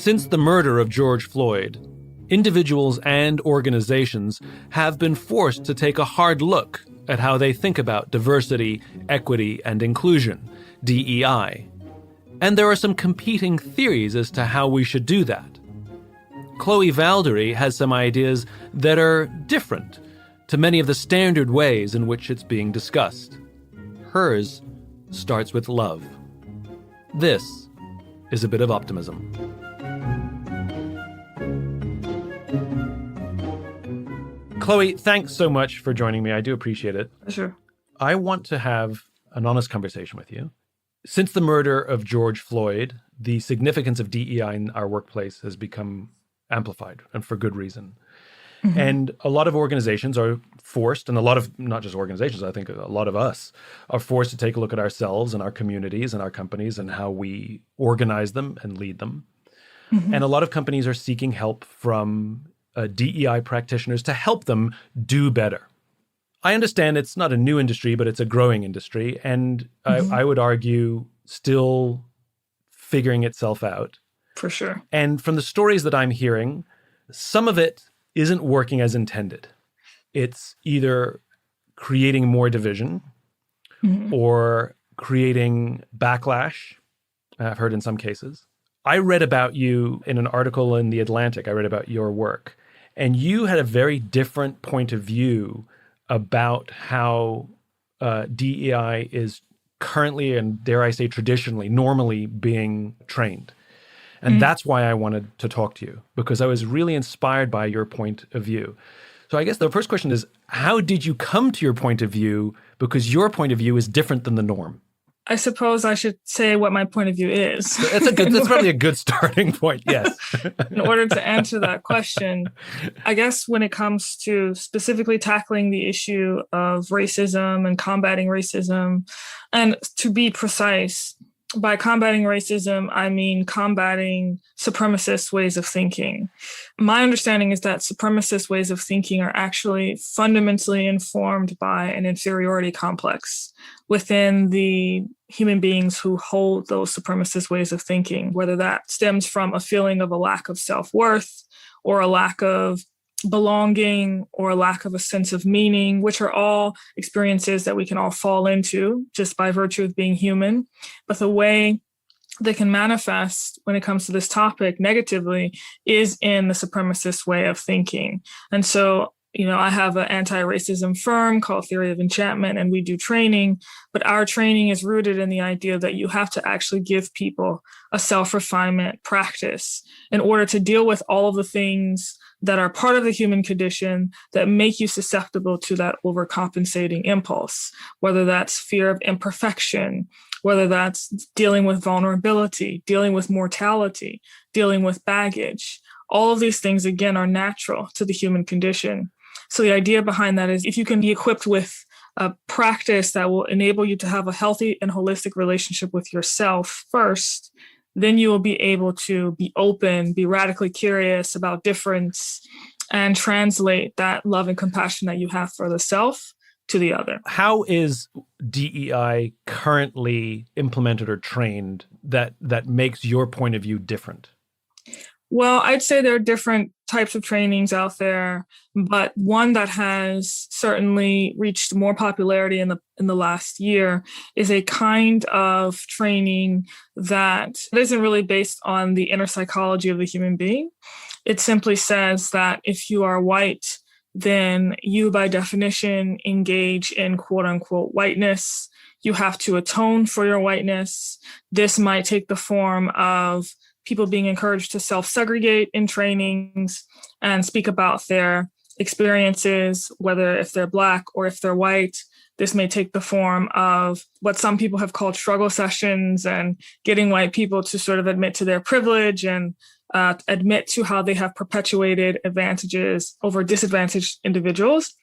Since the murder of George Floyd, individuals and organizations have been forced to take a hard look at how they think about diversity, equity, and inclusion, DEI. And there are some competing theories as to how we should do that. Chloe Valdary has some ideas that are different to many of the standard ways in which it's being discussed. Hers starts with love. This is a bit of optimism. Chloe, thanks so much for joining me. I do appreciate it. Sure. I want to have an honest conversation with you. Since the murder of George Floyd, the significance of DEI in our workplace has become amplified, and for good reason. Mm-hmm. And a lot of organizations are forced, and a lot of, not just organizations, I think a lot of us are forced to take a look at ourselves and our communities and our companies and how we organize them and lead them. Mm-hmm. And a lot of companies are seeking help from DEI practitioners to help them do better. I understand it's not a new industry, but it's a growing industry. And mm-hmm. I would argue still figuring itself out. For sure. And from the stories that I'm hearing, some of it isn't working as intended. It's either creating more division mm-hmm. or creating backlash, I've heard in some cases. I read about you in an article in The Atlantic. I read about your work. And you had a very different point of view about how DEI is currently, and dare I say traditionally, normally being trained. And mm-hmm. that's why I wanted to talk to you, because I was really inspired by your point of view. So I guess the first question is, how did you come to your point of view? Because your point of view is different than the norm. I suppose I should say what my point of view is. That's probably a good starting point, yes. In order to answer that question, I guess when it comes to specifically tackling the issue of racism and combating racism, and to be precise, by combating racism, I mean combating supremacist ways of thinking. My understanding is that supremacist ways of thinking are actually fundamentally informed by an inferiority complex within the human beings who hold those supremacist ways of thinking, whether that stems from a feeling of a lack of self-worth or a lack of belonging or a lack of a sense of meaning, which are all experiences that we can all fall into just by virtue of being human. But the way they can manifest when it comes to this topic negatively is in the supremacist way of thinking. And so, I have an anti-racism firm called Theory of Enchantment, and we do training, but our training is rooted in the idea that you have to actually give people a self-refinement practice in order to deal with all of the things that are part of the human condition that make you susceptible to that overcompensating impulse, whether that's fear of imperfection, whether that's dealing with vulnerability, dealing with mortality, dealing with baggage. All of these things, again, are natural to the human condition. So the idea behind that is if you can be equipped with a practice that will enable you to have a healthy and holistic relationship with yourself first, then you will be able to be open, be radically curious about difference, and translate that love and compassion that you have for the self to the other. How is DEI currently implemented or trained that makes your point of view different? Well, I'd say there are different types of trainings out there, but one that has certainly reached more popularity in the last year is a kind of training that isn't really based on the inner psychology of the human being. It simply says that if you are white, then you, by definition, engage in quote unquote whiteness. You have to atone for your whiteness. This might take the form of people being encouraged to self-segregate in trainings and speak about their experiences, whether if they're Black or if they're white. This may take the form of what some people have called struggle sessions and getting white people to sort of admit to their privilege and admit to how they have perpetuated advantages over disadvantaged individuals.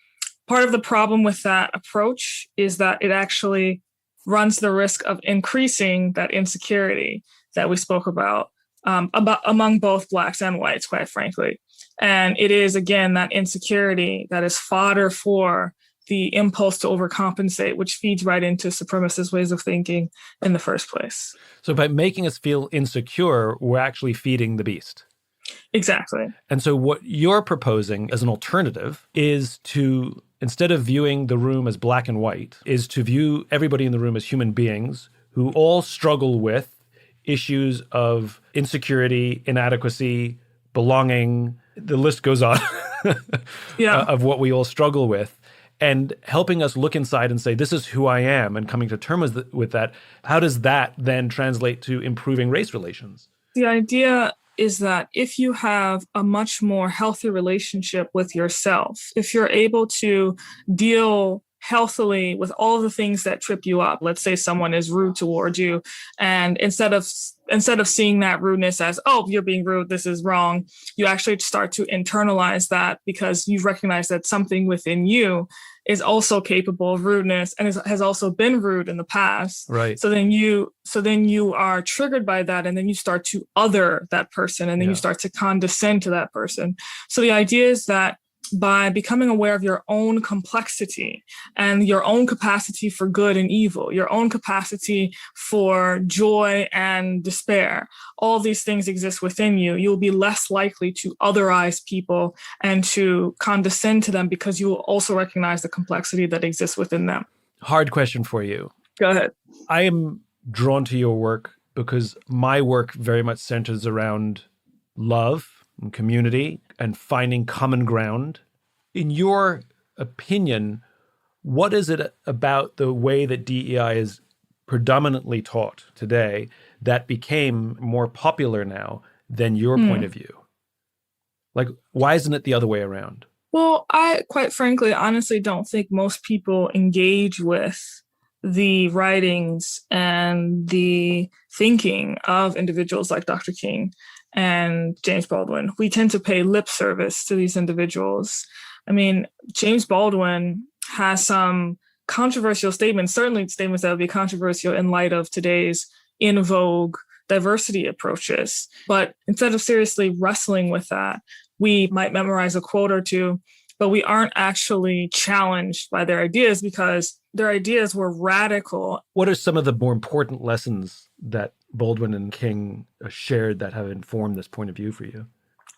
Part of the problem with that approach is that it actually runs the risk of increasing that insecurity that we spoke about among both Blacks and whites, quite frankly. And it is, again, that insecurity that is fodder for the impulse to overcompensate, which feeds right into supremacist ways of thinking in the first place. So by making us feel insecure, we're actually feeding the beast. Exactly. And so what you're proposing as an alternative is to, instead of viewing the room as black and white, is to view everybody in the room as human beings who all struggle with issues of insecurity, inadequacy, belonging. The list goes on of what we all struggle with. And helping us look inside and say, this is who I am, and coming to terms with that. How does that then translate to improving race relations? The idea is that if you have a much more healthy relationship with yourself, if you're able to deal healthily with all the things that trip you up, let's say someone is rude towards you, and instead of seeing that rudeness as, oh, you're being rude, this is wrong, you actually start to internalize that because you recognize that something within you is also capable of rudeness and has also been rude in the past. Right. So then you are triggered by that, and then you start to other that person, and then you start to condescend to that person. So the idea is that by becoming aware of your own complexity and your own capacity for good and evil, your own capacity for joy and despair, all these things exist within you, you'll be less likely to otherize people and to condescend to them because you will also recognize the complexity that exists within them. Hard question for you. Go ahead. I am drawn to your work because my work very much centers around love and community and finding common ground. In your opinion, what is it about the way that DEI is predominantly taught today that became more popular now than your point of view? Like, why isn't it the other way around? Well, I quite frankly, honestly don't think most people engage with the writings and the thinking of individuals like Dr. King and James Baldwin. We tend to pay lip service to these individuals. I mean, James Baldwin has some controversial statements, certainly statements that would be controversial in light of today's in vogue diversity approaches. But instead of seriously wrestling with that, we might memorize a quote or two, but we aren't actually challenged by their ideas because their ideas were radical. What are some of the more important lessons that Baldwin and King shared that have informed this point of view for you?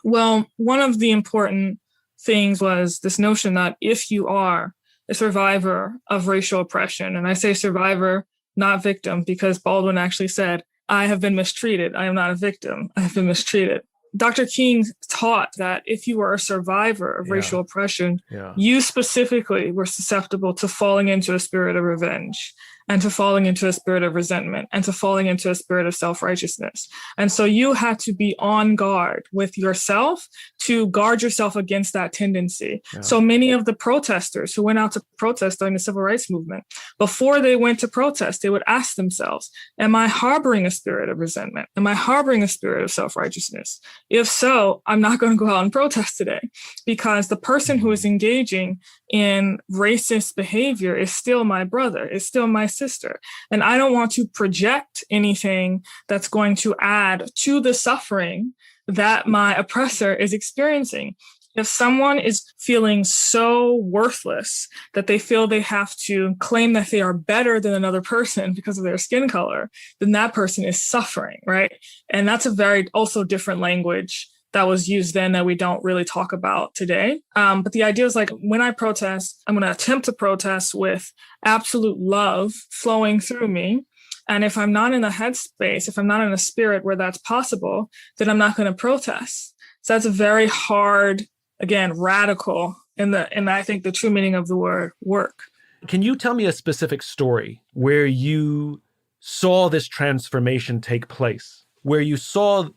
Well, one of the important things was this notion that if you are a survivor of racial oppression, and I say survivor, not victim, because Baldwin actually said, I have been mistreated. I am not a victim. I have been mistreated. Dr. King taught that if you were a survivor of racial oppression, you specifically were susceptible to falling into a spirit of revenge and to falling into a spirit of resentment and to falling into a spirit of self-righteousness. And so you had to be on guard with yourself to guard yourself against that tendency. Yeah. So many of the protesters who went out to protest during the civil rights movement, before they went to protest, they would ask themselves, am I harboring a spirit of resentment? Am I harboring a spirit of self-righteousness? If so, I'm not going to go out and protest today, because the person who is engaging in racist behavior is still my brother, is still my sister. And I don't want to project anything that's going to add to the suffering that my oppressor is experiencing. If someone is feeling so worthless that they feel they have to claim that they are better than another person because of their skin color, then that person is suffering, right? And that's a very also different language that was used then that we don't really talk about today. But the idea is like, when I protest, I'm going to attempt to protest with absolute love flowing through me. And if I'm not in a headspace, if I'm not in a spirit where that's possible, then I'm not going to protest. So that's a very hard, again, radical and I think the true meaning of the word work. Can you tell me a specific story where you saw this transformation take place, where you saw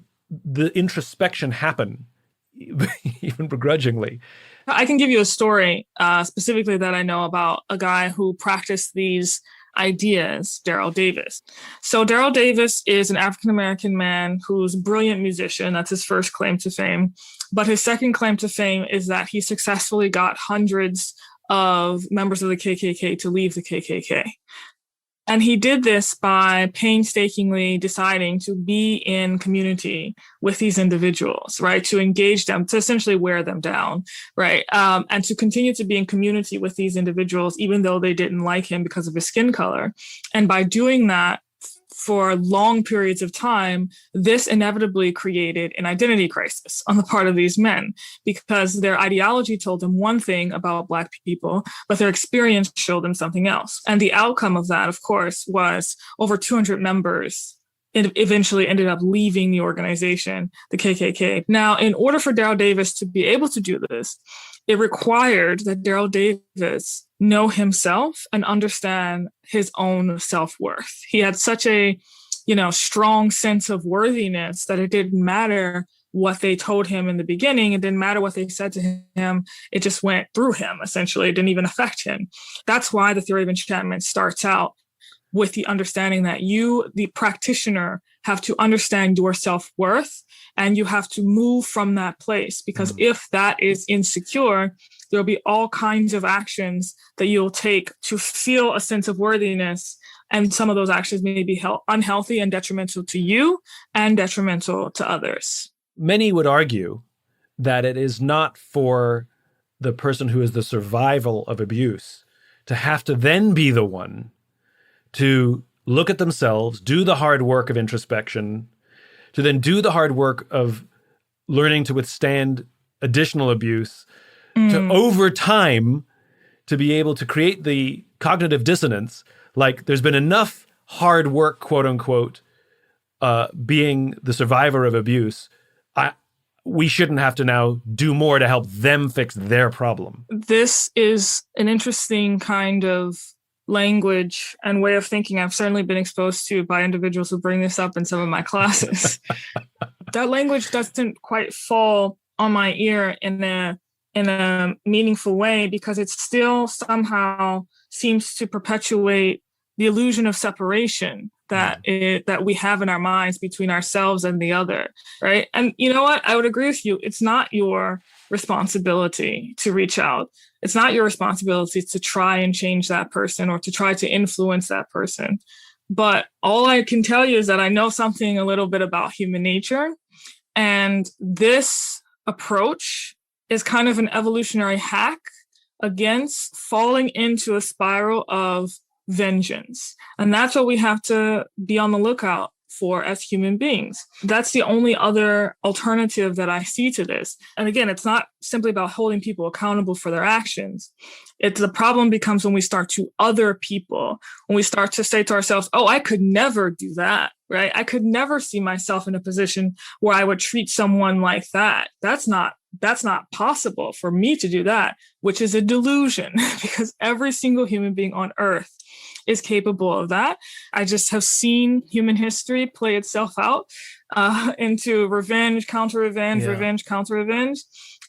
the introspection happen, even begrudgingly? I can give you a story specifically that I know about a guy who practiced these ideas, Daryl Davis. So Daryl Davis is an African-American man who's a brilliant musician. That's his first claim to fame. But his second claim to fame is that he successfully got hundreds of members of the KKK to leave the KKK. And he did this by painstakingly deciding to be in community with these individuals, right? To engage them, to essentially wear them down, right? And to continue to be in community with these individuals, even though they didn't like him because of his skin color. And by doing that for long periods of time, this inevitably created an identity crisis on the part of these men, because their ideology told them one thing about Black people, but their experience showed them something else. And the outcome of that, of course, was over 200 members eventually ended up leaving the organization, the KKK. Now, in order for Daryl Davis to be able to do this, it required that Daryl Davis know himself and understand his own self-worth. He had such a, strong sense of worthiness that it didn't matter what they told him in the beginning. It didn't matter what they said to him. It just went through him, essentially. It didn't even affect him. That's why the theory of enchantment starts out with the understanding that you, the practitioner, have to understand your self-worth, and you have to move from that place, because if that is insecure, there'll be all kinds of actions that you'll take to feel a sense of worthiness. And some of those actions may be unhealthy and detrimental to you and detrimental to others. Many would argue that it is not for the person who is the survival of abuse to have to then be the one to look at themselves, do the hard work of introspection, to then do the hard work of learning to withstand additional abuse, to over time to be able to create the cognitive dissonance. Like, there's been enough hard work, quote unquote, being the survivor of abuse. We shouldn't have to now do more to help them fix their problem. This is an interesting kind of language and way of thinking I've certainly been exposed to by individuals who bring this up in some of my classes. That language doesn't quite fall on my ear in a meaningful way, because it still somehow seems to perpetuate the illusion of separation that we have in our minds between ourselves and the other, right? And you know what? I would agree with you. It's not your responsibility to reach out. It's not your responsibility to try and change that person or to try to influence that person. But all I can tell you is that I know something a little bit about human nature. And this approach is kind of an evolutionary hack against falling into a spiral of vengeance. And that's what we have to be on the lookout for as human beings. That's the only other alternative that I see to this. And again, it's not simply about holding people accountable for their actions. The problem becomes when we start to other people, when we start to say to ourselves, oh, I could never do that, right? I could never see myself in a position where I would treat someone like that. That's not possible for me to do that, which is a delusion, because every single human being on earth is capable of that. I just have seen human history play itself out into revenge, counter-revenge, revenge, counter-revenge.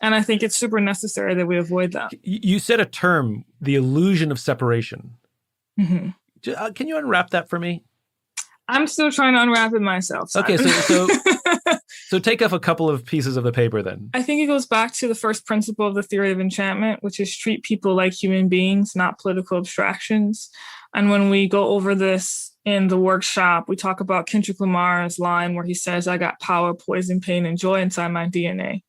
And I think it's super necessary that we avoid that. You said a term, the illusion of separation. Mm-hmm. Can you unwrap that for me? I'm still trying to unwrap it myself, Simon. Okay, so take off a couple of pieces of the paper then. I think it goes back to the first principle of the theory of enchantment, which is treat people like human beings, not political abstractions. And when we go over this in the workshop, we talk about Kendrick Lamar's line where he says, I got power, poison, pain, and joy inside my DNA.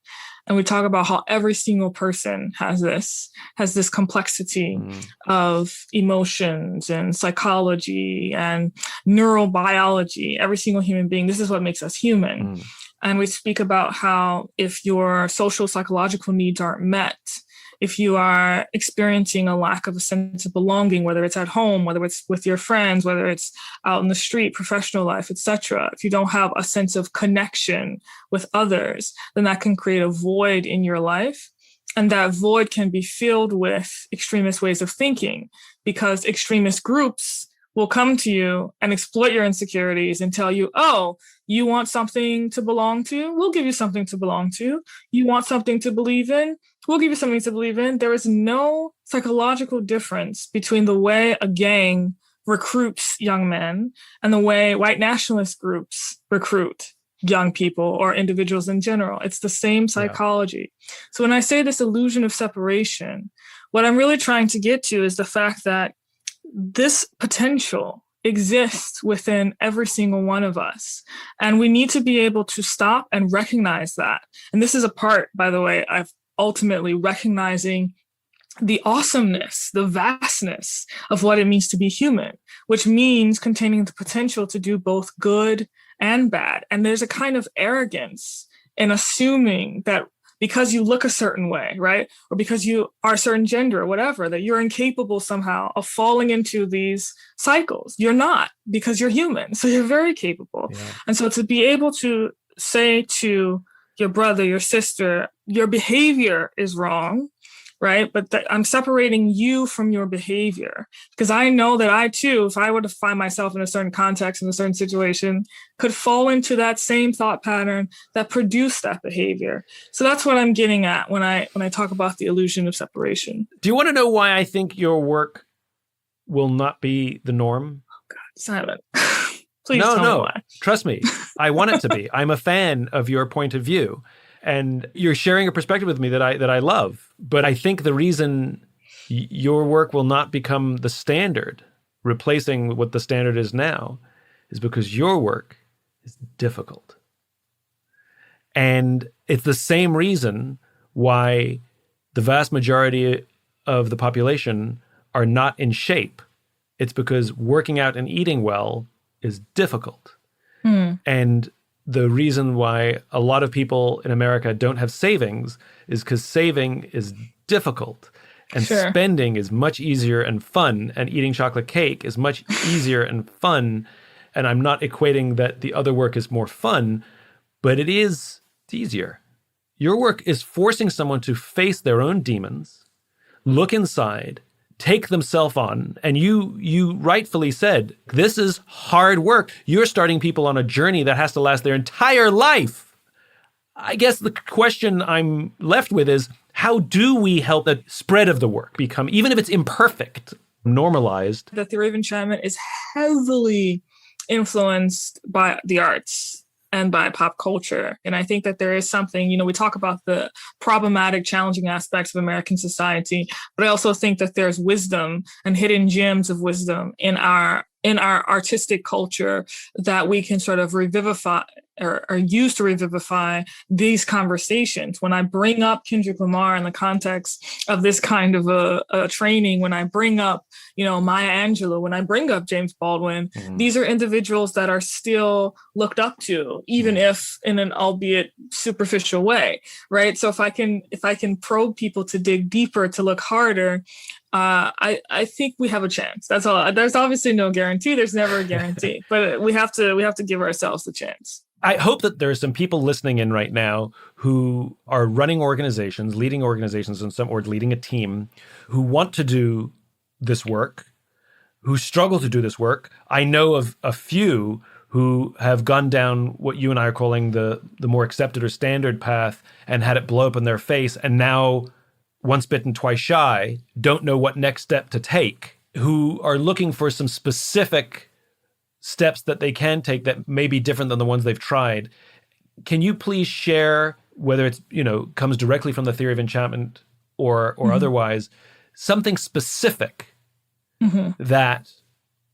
And we talk about how every single person has this complexity of emotions and psychology and neurobiology. Every single human being, this is what makes us human. And we speak about how if your social psychological needs aren't met, if you are experiencing a lack of a sense of belonging, whether it's at home, whether it's with your friends, whether it's out in the street, professional life, etc., if you don't have a sense of connection with others, then that can create a void in your life. And that void can be filled with extremist ways of thinking, because extremist groups will come to you and exploit your insecurities and tell you, oh, you want something to belong to? We'll give you something to belong to. You want something to believe in? We'll give you something to believe in. There is no psychological difference between the way a gang recruits young men and the way white nationalist groups recruit young people or individuals in general. It's the same psychology. Yeah. So when I say this illusion of separation, what I'm really trying to get to is the fact that this potential exists within every single one of us. And we need to be able to stop and recognize that. And this is a part, by the way, of ultimately recognizing the awesomeness, the vastness of what it means to be human, which means containing the potential to do both good and bad. And there's a kind of arrogance in assuming that because you look a certain way, right? Or because you are a certain gender or whatever, that you're incapable somehow of falling into these cycles. You're not, because you're human. So you're very capable. Yeah. And so to be able to say to your brother, your sister, your behavior is wrong, right? But I'm separating you from your behavior, because I know that I too, if I were to find myself in a certain context, in a certain situation, could fall into that same thought pattern that produced that behavior. So that's what I'm getting at when I talk about the illusion of separation. Do you want to know why I think your work will not be the norm? Oh God, silent. Please tell me why. Trust me. I want it to be. I'm a fan of your point of view. And you're sharing a perspective with me that I love. But I think the reason your work will not become the standard, replacing what the standard is now, is because your work is difficult. And it's the same reason why the vast majority of the population are not in shape. It's because working out and eating well is difficult. And the reason why a lot of people in America don't have savings is because saving is difficult and spending is much easier and fun, and eating chocolate cake is much easier and fun. And I'm not equating that the other work is more fun, but it's easier. Your work is forcing someone to face their own demons, look inside, take themselves on. And you rightfully said, this is hard work. You're starting people on a journey that has to last their entire life. I guess the question I'm left with is, how do we help the spread of the work become, even if it's imperfect, normalized? The theory of enchantment is heavily influenced by the arts and by pop culture. And I think that there is something, we talk about the problematic, challenging aspects of American society, but I also think that there's wisdom and hidden gems of wisdom in our artistic culture that we can sort of revivify or use to revivify these conversations. When I bring up Kendrick Lamar in the context of this kind of a training, when I bring up, Maya Angelou, when I bring up James Baldwin, these are individuals that are still looked up to, even if in an albeit superficial way, right? So if I can probe people to dig deeper, to look harder, I think we have a chance. That's all. There's obviously no guarantee. There's never a guarantee, but we have to give ourselves the chance. I hope that there's some people listening in right now who are running organizations, leading organizations, or leading a team, who want to do this work, who struggle to do this work. I know of a few who have gone down what you and I are calling the more accepted or standard path and had it blow up in their face, and now, once bitten, twice shy, don't know what next step to take, who are looking for some specific steps that they can take that may be different than the ones they've tried. Can you please share, whether it's, comes directly from the theory of enchantment or otherwise, something specific that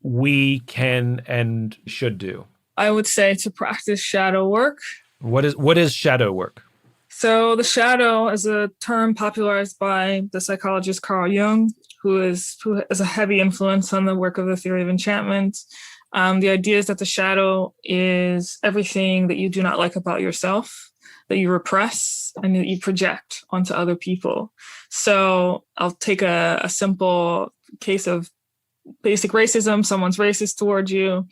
we can and should do? I would say to practice shadow work. What is shadow work? So the shadow is a term popularized by the psychologist Carl Jung, who has a heavy influence on the work of the theory of enchantment. The idea is that the shadow is everything that you do not like about yourself, that you repress and that you project onto other people. So I'll take a simple case of basic racism. Someone's racist towards you.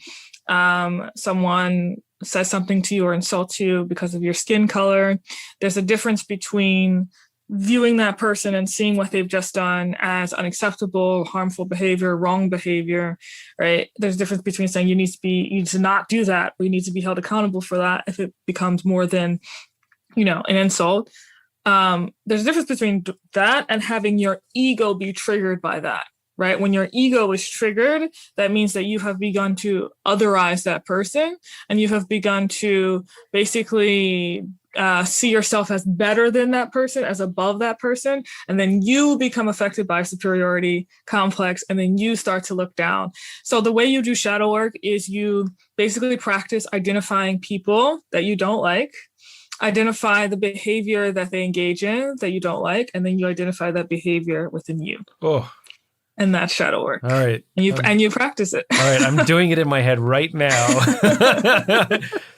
Someone says something to you or insults you because of your skin color. There's a difference between viewing that person and seeing what they've just done as unacceptable, harmful behavior, wrong behavior, right? There's a difference between saying you need to not do that, or you need to be held accountable for that if it becomes more than, an insult. There's a difference between that and having your ego be triggered by that, right? When your ego is triggered, that means that you have begun to otherize that person, and you have begun to basically see yourself as better than that person, as above that person, and then you become affected by superiority complex, and then you start to look down. So the way you do shadow work is you basically practice identifying people that you don't like, identify the behavior that they engage in that you don't like, and then you identify that behavior within you. Oh. And that's shadow work. All right. And you practice it. All right. I'm doing it in my head right now.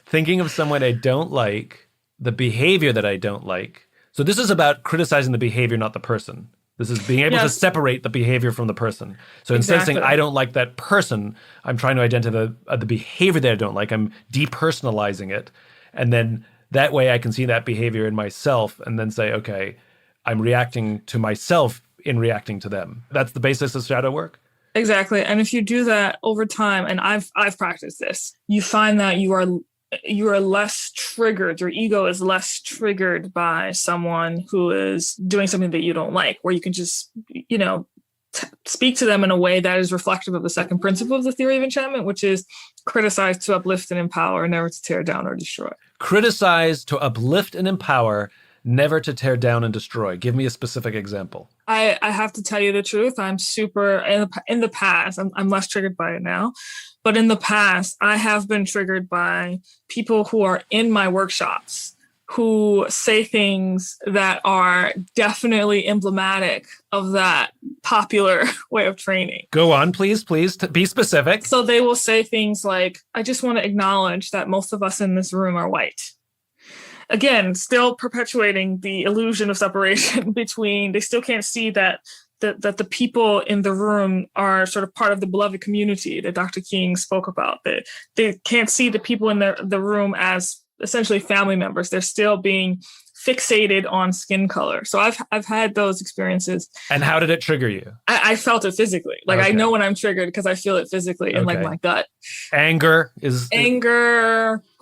Thinking of someone I don't like, the behavior that I don't like. So this is about criticizing the behavior, not the person. This is being able to separate the behavior from the person. So instead of saying, I don't like that person, I'm trying to identify the behavior that I don't like. I'm depersonalizing it. And then that way I can see that behavior in myself and then say, okay, I'm reacting to myself in reacting to them. That's the basis of shadow work? Exactly. And if you do that over time, and I've practiced this, you find that you are less triggered. Your ego is less triggered by someone who is doing something that you don't like, where you can just, speak to them in a way that is reflective of the second principle of the theory of enchantment, which is criticize to uplift and empower, never to tear down or destroy. Criticize to uplift and empower, never to tear down and destroy. Give me a specific example. I have to tell you the truth. I'm super, in the past, I'm less triggered by it now. But in the past, I have been triggered by people who are in my workshops who say things that are definitely emblematic of that popular way of training. Go on, please, be specific. So they will say things like, I just want to acknowledge that most of us in this room are white. Again, still perpetuating the illusion of separation between, they still can't see that the people in the room are sort of part of the beloved community that Dr. King spoke about. They can't see the people in the room as essentially family members. They're still being fixated on skin color. So I've had those experiences. And how did it trigger you? I felt it physically. Like, okay. I know when I'm triggered because I feel it physically in like my gut. Anger.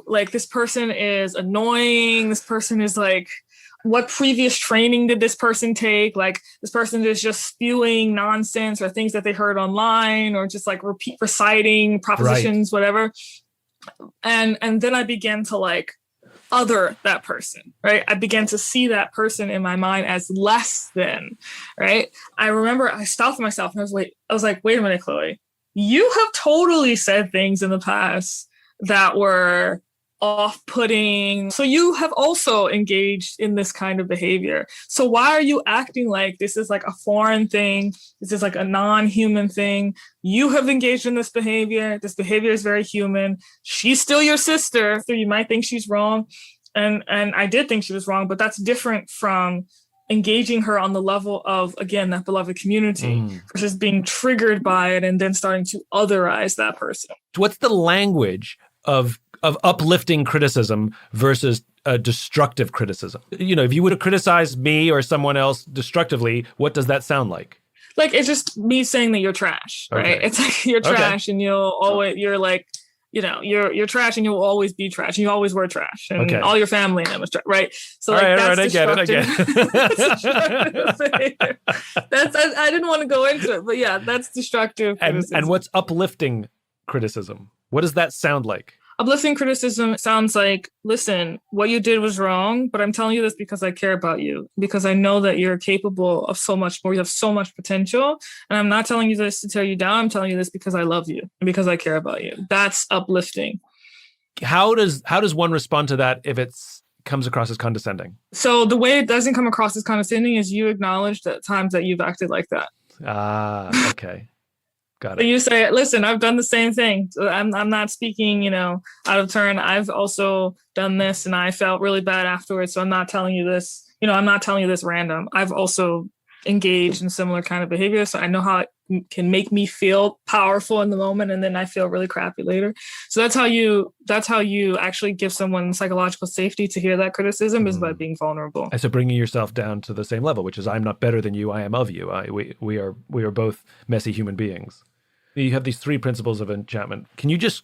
Like, this person is annoying. This person is like, what previous training did this person take? Like, this person is just spewing nonsense or things that they heard online, or just like reciting propositions, whatever. And then I began to like other that person, right? I began to see that person in my mind as less than, right? I remember I stopped myself and I was like, wait a minute, Chloe, you have totally said things in the past that were off-putting. So you have also engaged in this kind of behavior. So why are you acting like this is like a foreign thing? This is like a non-human thing. You have engaged in this behavior. This behavior is very human. She's still your sister. So you might think she's wrong. And I did think she was wrong, but that's different from engaging her on the level of, again, that beloved community versus being triggered by it and then starting to otherize that person. What's the language of uplifting criticism versus destructive criticism? If you would have criticized me or someone else destructively, what does that sound like? Like, it's just me saying that you're trash, right? Okay. It's like you're trash and you're like, you're trash and you'll always be trash and you always were trash and all your family and them was trash, right? So like, that's I get it. I didn't want to go into it, but yeah, that's destructive criticism. And what's uplifting criticism? What does that sound like? Uplifting criticism sounds like, listen, what you did was wrong, but I'm telling you this because I care about you, because I know that you're capable of so much more. You have so much potential. And I'm not telling you this to tear you down. I'm telling you this because I love you and because I care about you. That's uplifting. How does one respond to that if it comes across as condescending? So the way it doesn't come across as condescending is you acknowledge the times that you've acted like that. Okay. Got it. So you say, listen, I've done the same thing. I'm not speaking, out of turn. I've also done this and I felt really bad afterwards. So I'm not telling you this, I'm not telling you this random. I've also engaged in similar kind of behavior. So I know how it can make me feel powerful in the moment. And then I feel really crappy later. So that's how you actually give someone psychological safety to hear that criticism is by being vulnerable. And so bringing yourself down to the same level, which is, I'm not better than you. I am of you. We are both messy human beings. You have these 3 principles of enchantment. Can you just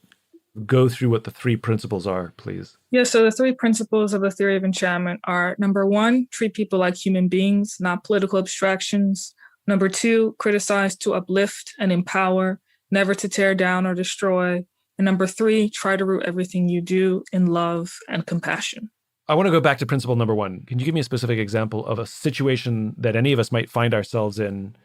go through what the 3 principles are, please? Yeah, so the 3 principles of the theory of enchantment are, number 1, treat people like human beings, not political abstractions. Number 2, criticize to uplift and empower, never to tear down or destroy. And number 3, try to root everything you do in love and compassion. I want to go back to principle number one. Can you give me a specific example of a situation that any of us might find ourselves in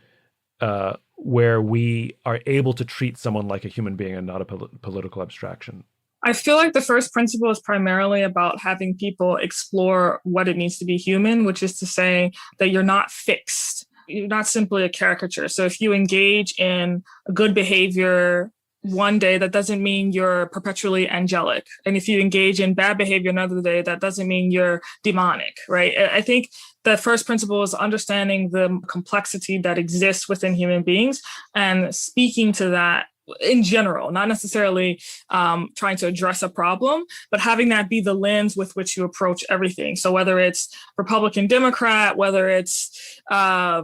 where we are able to treat someone like a human being and not a political abstraction? I feel like the first principle is primarily about having people explore what it means to be human, which is to say that you're not fixed. You're not simply a caricature. So if you engage in good behavior one day, that doesn't mean you're perpetually angelic. And if you engage in bad behavior another day, that doesn't mean you're demonic, right? I think the first principle is understanding the complexity that exists within human beings and speaking to that in general, not necessarily trying to address a problem, but having that be the lens with which you approach everything. So whether it's Republican, Democrat, whether it's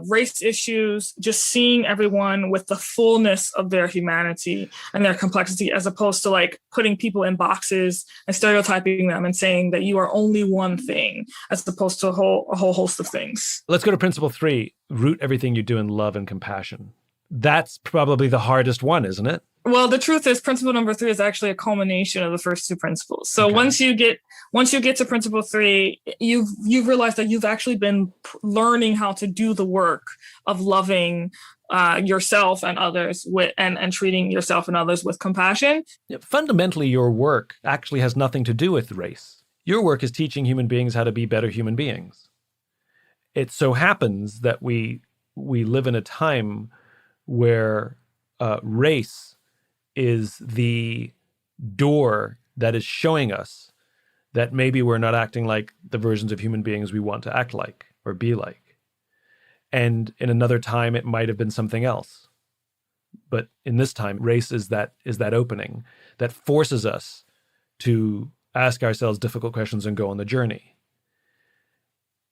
race issues, just seeing everyone with the fullness of their humanity and their complexity, as opposed to like putting people in boxes and stereotyping them and saying that you are only one thing, as opposed to a whole host of things. Let's go to principle 3, root everything you do in love and compassion. That's probably the hardest one, isn't it? Well, the truth is principle number 3 is actually a culmination of the first 2 principles. So Okay. once you get to principle 3, you've realized that you've actually been learning how to do the work of loving yourself and others and treating yourself and others with compassion. Yeah, fundamentally, your work actually has nothing to do with race. Your work is teaching human beings how to be better human beings. It so happens that we live in a time where race is the door that is showing us that maybe we're not acting like the versions of human beings we want to act like or be like. And in another time, it might have been something else. But in this time, race is that opening that forces us to ask ourselves difficult questions and go on the journey.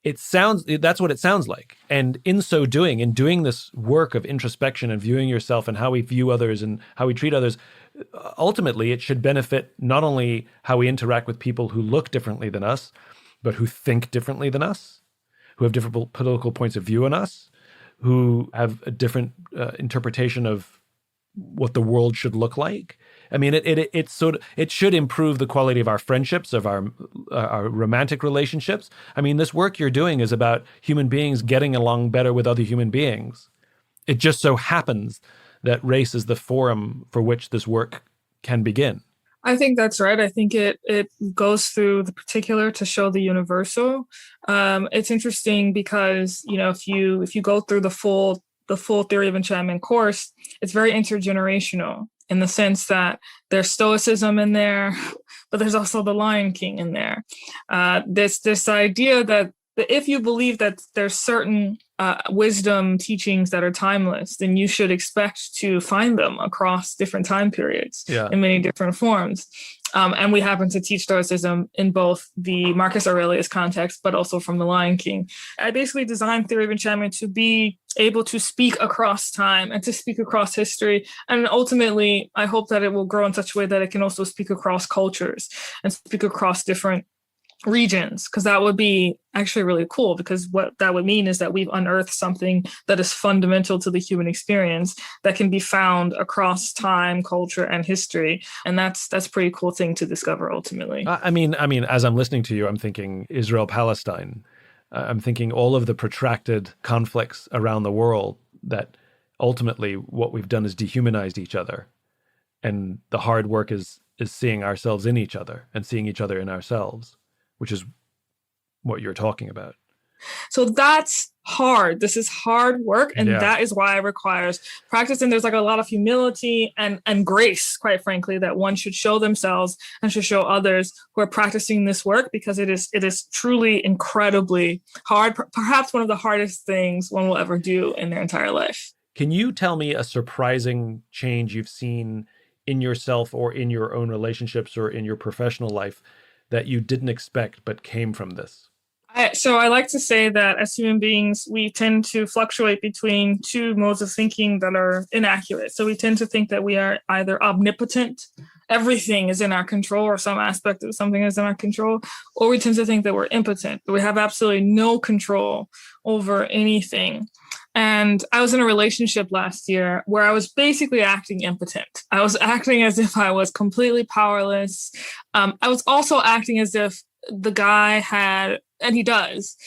That's what it sounds like. And in so doing, in doing this work of introspection and viewing yourself and how we view others and how we treat others, ultimately it should benefit not only how we interact with people who look differently than us, but who think differently than us, who have different political points of view than us, who have a different interpretation of what the world should look like. I mean, it should improve the quality of our friendships, of our romantic relationships. I mean, this work you're doing is about human beings getting along better with other human beings. It just so happens that race is the forum for which this work can begin. I think that's right. I think it goes through the particular to show the universal. It's interesting because, if you go through the full Theory of Enchantment course, it's very intergenerational in the sense that there's stoicism in there, but there's also the Lion King in there. This idea that if you believe that there's certain wisdom teachings that are timeless, then you should expect to find them across different time periods in many different forms. And we happen to teach Stoicism in both the Marcus Aurelius context, but also from the Lion King. I basically designed Theory of Enchantment to be able to speak across time and to speak across history. And ultimately, I hope that it will grow in such a way that it can also speak across cultures and speak across different regions, because that would be actually really cool, because what that would mean is that we've unearthed something that is fundamental to the human experience that can be found across time, culture, and history. And that's a pretty cool thing to discover ultimately. I mean, as I'm listening to you, I'm thinking Israel-Palestine. I'm thinking all of the protracted conflicts around the world that ultimately what we've done is dehumanized each other. And the hard work is seeing ourselves in each other and seeing each other in ourselves, which is what you're talking about. So that's hard. This is hard work. And that is why it requires practice. And there's like a lot of humility and grace, quite frankly, that one should show themselves and should show others who are practicing this work, because it is truly incredibly hard. Perhaps one of the hardest things one will ever do in their entire life. Can you tell me a surprising change you've seen in yourself or in your own relationships or in your professional life that you didn't expect but came from this? So I like to say that as human beings, we tend to fluctuate between two modes of thinking that are inaccurate. So we tend to think that we are either omnipotent, everything is in our control, or some aspect of something is in our control, or we tend to think that we're impotent, that we have absolutely no control over anything. And I was in a relationship last year where I was basically acting impotent. I was acting as if I was completely powerless. I was also acting as if the guy had, and he does,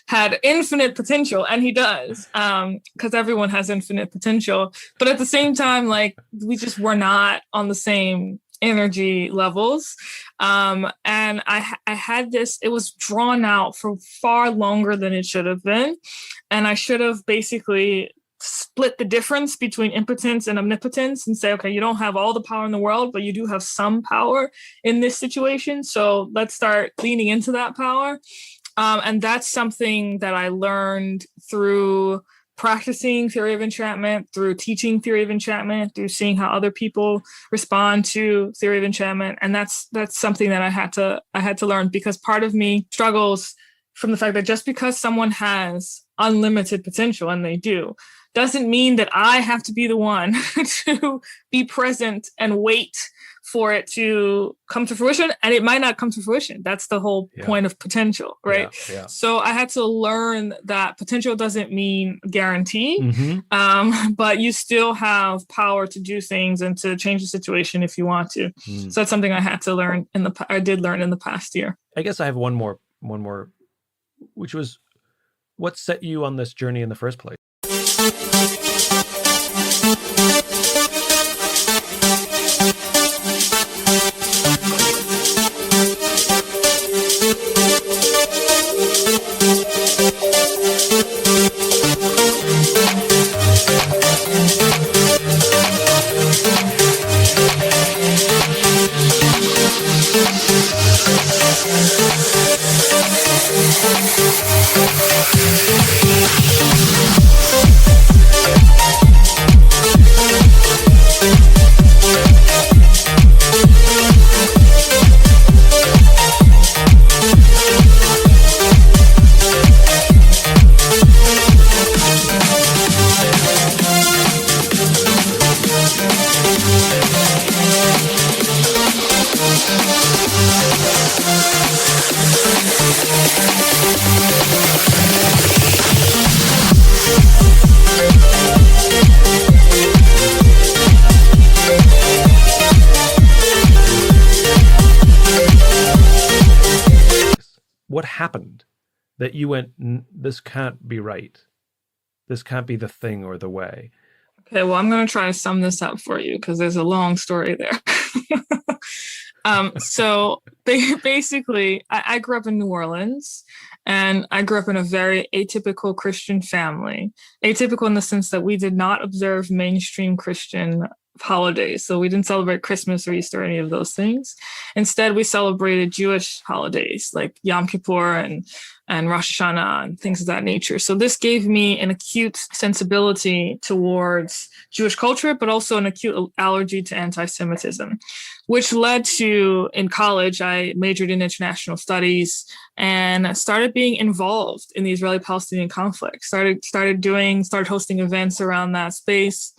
had infinite potential, and he does, because everyone has infinite potential. But at the same time, like, we just were not on the same energy levels. And I had this, it was drawn out for far longer than it should have been. And I should have basically split the difference between impotence and omnipotence and say, okay, you don't have all the power in the world, but you do have some power in this situation. So let's start leaning into that power. And that's something that I learned through practicing theory of enchantment, through teaching theory of enchantment, through seeing how other people respond to theory of enchantment. And that's something that I had to learn, because part of me struggles from the fact that just because someone has unlimited potential, and they do, doesn't mean that I have to be the one to be present and wait for it to come to fruition. And it might not come to fruition. That's the whole point of potential, right? Yeah. So I had to learn that potential doesn't mean guarantee, but you still have power to do things and to change the situation if you want to. So that's something I had to learn I did learn in the past year. I guess I have one more, which was, what set you on this journey in the first place? What happened that you went, this can't be right? This can't be the thing or the way? Okay, well, I'm going to try to sum this up for you because there's a long story there. So basically, I grew up in New Orleans, and I grew up in a very atypical Christian family. Atypical in the sense that we did not observe mainstream Christian holidays. So we didn't celebrate Christmas or Easter or any of those things. Instead, we celebrated Jewish holidays like Yom Kippur and Rosh Hashanah and things of that nature. So this gave me an acute sensibility towards Jewish culture, but also an acute allergy to anti-Semitism, which led to, in college, I majored in international studies and started being involved in the Israeli-Palestinian conflict, started hosting events around that space,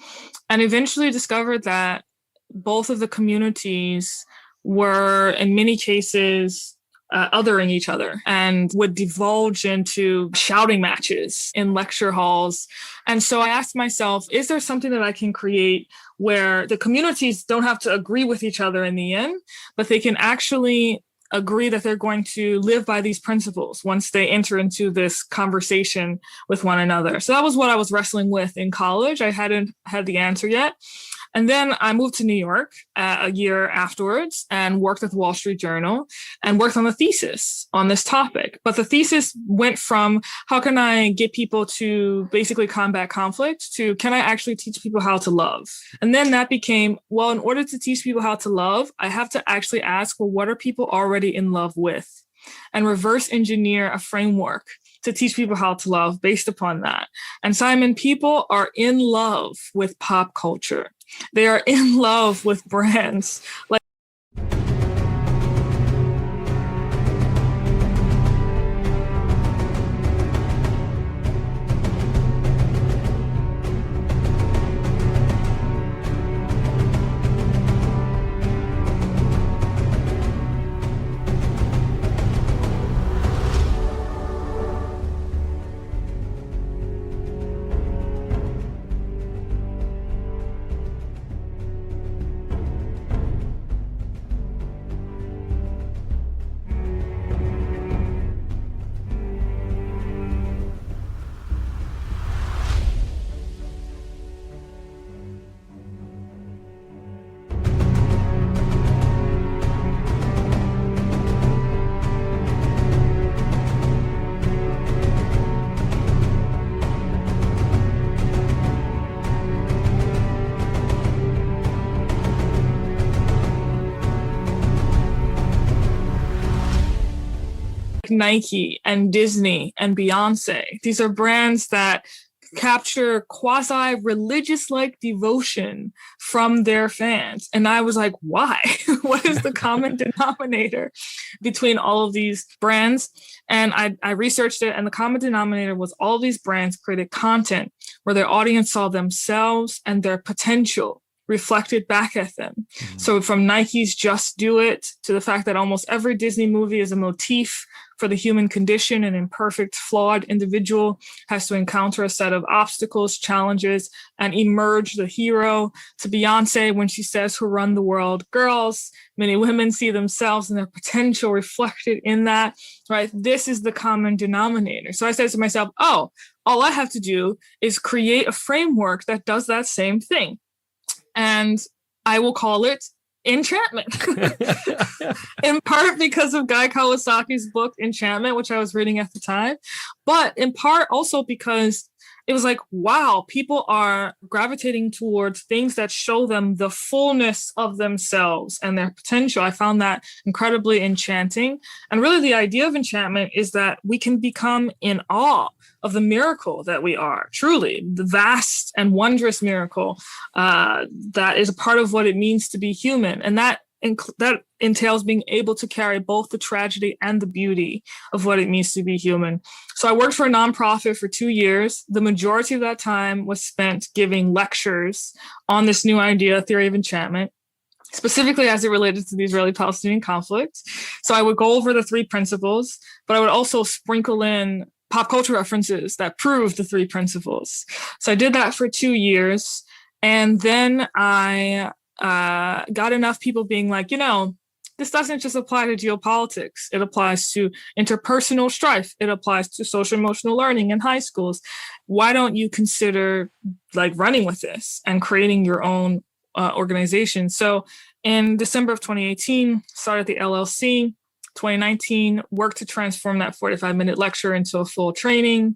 and eventually discovered that both of the communities were, in many cases, othering each other and would divulge into shouting matches in lecture halls. And so I asked myself, is there something that I can create where the communities don't have to agree with each other in the end, but they can actually agree that they're going to live by these principles once they enter into this conversation with one another? So that was what I was wrestling with in college. I hadn't had the answer yet. And then I moved to New York a year afterwards and worked at the Wall Street Journal and worked on a thesis on this topic. But the thesis went from how can I get people to basically combat conflict to can I actually teach people how to love? And then that became, well, in order to teach people how to love, I have to actually ask, well, what are people already in love with? And reverse engineer a framework to teach people how to love based upon that. And Simon, people are in love with pop culture. They are in love with brands. Like like Nike and Disney and Beyonce. These are brands that capture quasi-religious like devotion from their fans. And I was like, why? What is the common denominator between all of these brands? And I researched it, and the common denominator was all these brands created content where their audience saw themselves and their potential reflected back at them. Mm-hmm. So from Nike's Just Do It to the fact that almost every Disney movie is a motif for the human condition. An imperfect, flawed individual has to encounter a set of obstacles, challenges, and emerge the hero. To Beyonce, when she says, "Who run the world? Girls." Many women see themselves and their potential reflected in that, right? This is the common denominator. So I said to myself, oh, all I have to do is create a framework that does that same thing. And I will call it Enchantment. In part because of Guy Kawasaki's book, Enchantment, which I was reading at the time, but in part also because it was like, wow, people are gravitating towards things that show them the fullness of themselves and their potential. I found that incredibly enchanting. And really the idea of enchantment is that we can become in awe of the miracle that we are, truly, the vast and wondrous miracle that is a part of what it means to be human. And that entails being able to carry both the tragedy and the beauty of what it means to be human. So I worked for a nonprofit for 2 years. The majority of that time was spent giving lectures on this new idea, theory of enchantment, specifically as it related to the Israeli-Palestinian conflict. So I would go over the 3 principles, but I would also sprinkle in pop culture references that prove the 3 principles. So I did that for 2 years. And then I got enough people being like, this doesn't just apply to geopolitics. It applies to interpersonal strife. It applies to social emotional learning in high schools. Why don't you consider like running with this and creating your own organization? So in December of 2018, started the LLC. 2019, worked to transform that 45-minute lecture into a full training.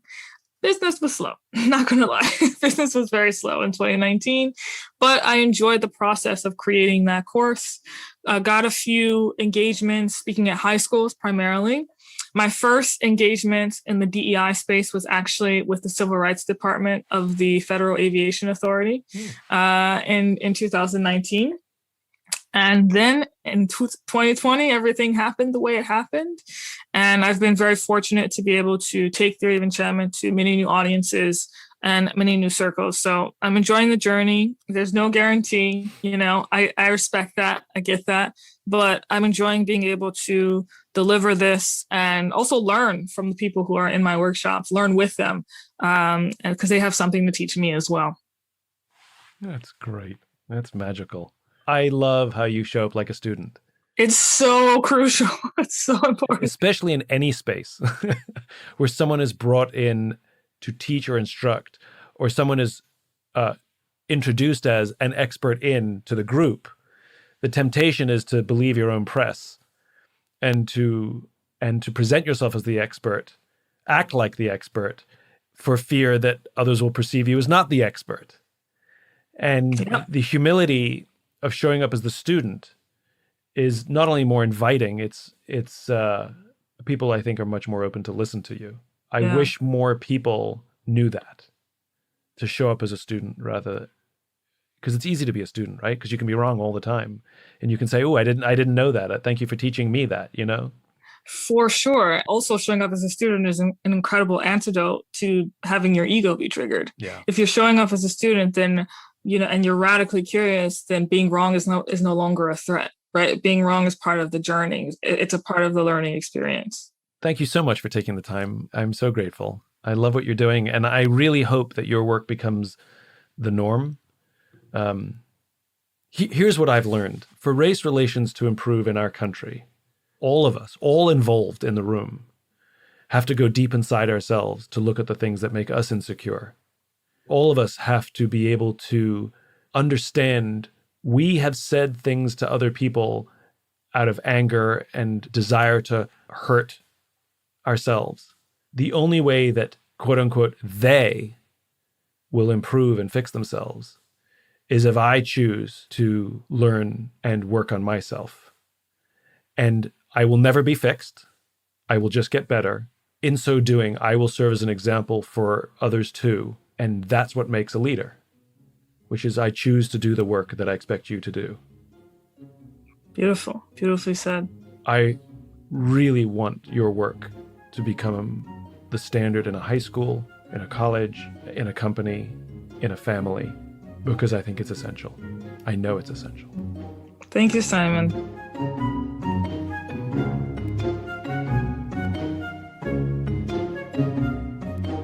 Business was slow, not going to lie. Business was very slow in 2019, but I enjoyed the process of creating that course. Got a few engagements speaking at high schools primarily. My first engagement in the DEI space was actually with the Civil Rights Department of the Federal Aviation Authority in 2019. And then in 2020, everything happened the way it happened. And I've been very fortunate to be able to take Theory of Enchantment to many new audiences and many new circles. So I'm enjoying the journey. There's no guarantee, I respect that. I get that. But I'm enjoying being able to deliver this and also learn from the people who are in my workshops, learn with them, and because they have something to teach me as well. That's great. That's magical. I love how you show up like a student. It's so crucial. It's so important. Especially in any space where someone is brought in to teach or instruct, or someone is introduced as an expert to the group. The temptation is to believe your own press and to present yourself as the expert, act like the expert, for fear that others will perceive you as not the expert. And the humility of showing up as the student is not only more inviting, it's people I think are much more open to listen to you. I wish more people knew that, to show up as a student rather, because it's easy to be a student, right? Because you can be wrong all the time, and you can say, "Oh, I didn't know that. Thank you for teaching me that." For sure. Also, showing up as a student is an incredible antidote to having your ego be triggered. Yeah. If you're showing up as a student, then and you're radically curious, then being wrong is no longer a threat, right? Being wrong is part of the journey. It's a part of the learning experience. Thank you so much for taking the time. I'm so grateful. I love what you're doing, and I really hope that your work becomes the norm. Here's what I've learned. For race relations to improve in our country, all of us, all involved in the room, have to go deep inside ourselves to look at the things that make us insecure. All of us have to be able to understand we have said things to other people out of anger and desire to hurt ourselves. The only way that, quote unquote, they will improve and fix themselves is if I choose to learn and work on myself. And I will never be fixed. I will just get better. In so doing, I will serve as an example for others too. And that's what makes a leader, which is I choose to do the work that I expect you to do. Beautiful. Beautifully said. I really want your work to become the standard in a high school, in a college, in a company, in a family, because I think it's essential. I know it's essential. Thank you, Simon.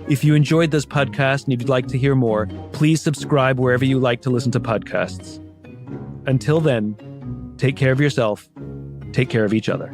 If you enjoyed this podcast and you'd like to hear more, please subscribe wherever you like to listen to podcasts. Until then, take care of yourself, take care of each other.